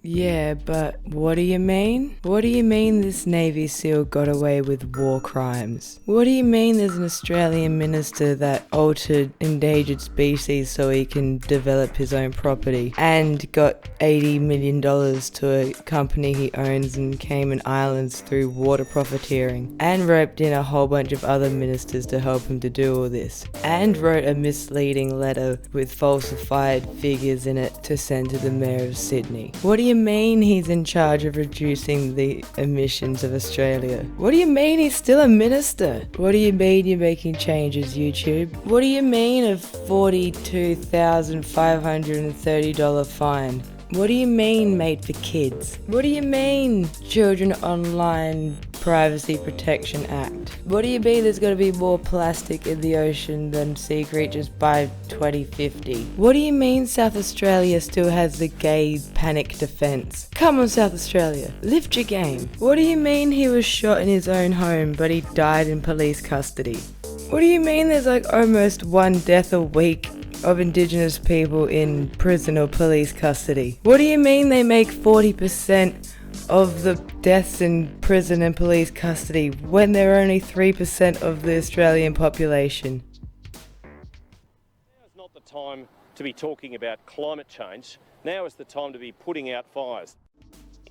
Yeah, but what do you mean? What do you mean this Navy SEAL got away with war crimes? What do you mean there's an Australian minister that altered endangered species so he can develop his own property and got $80 million to a company he owns in Cayman Islands through water profiteering, and roped in a whole bunch of other ministers to help him to do all this, and wrote a misleading letter with falsified figures in it to send to the Mayor of Sydney? What do you mean he's in charge of reducing the emissions of Australia? What do you mean he's still a minister? What do you mean you're making changes, YouTube? What do you mean a $42,530 fine? What do you mean made for kids? What do you mean Children Online Privacy Protection Act? What do you mean there's going to be more plastic in the ocean than sea creatures by 2050? What do you mean South Australia still has the gay panic defence? Come on, South Australia, lift your game. What do you mean he was shot in his own home but he died in police custody? What do you mean there's like almost one death a week of Indigenous people in prison or police custody? What do you mean they make 40% of the deaths in prison and police custody when they're only 3% of the Australian population? Now is not the time to be talking about climate change. Now is the time to be putting out fires.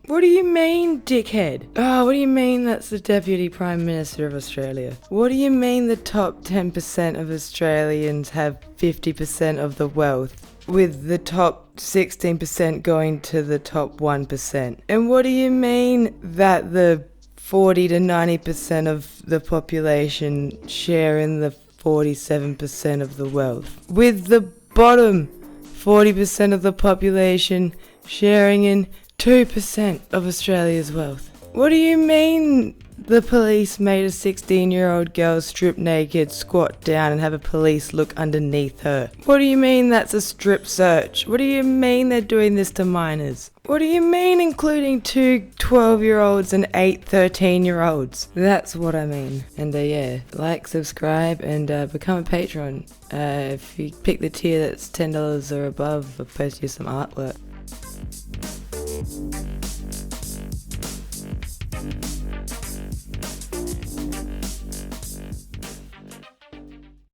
What do you mean, dickhead? What do you mean that's the Deputy Prime Minister of Australia? What do you mean the top 10% of Australians have 50% of the wealth, with the top 16% going to the top 1%? And what do you mean that the 40 to 90% of the population share in the 47% of the wealth, with the bottom 40% of the population sharing in 2% of Australia's wealth? What do you mean the police made a 16-year-old girl strip naked, squat down and have a police look underneath her? What do you mean that's a strip search? What do you mean they're doing this to minors? What do you mean including 2 12-year-olds and 8 13-year-olds? That's what I mean. And yeah, like, subscribe and become a patron. If you pick the tier that's $10 or above, I'll post you some artwork.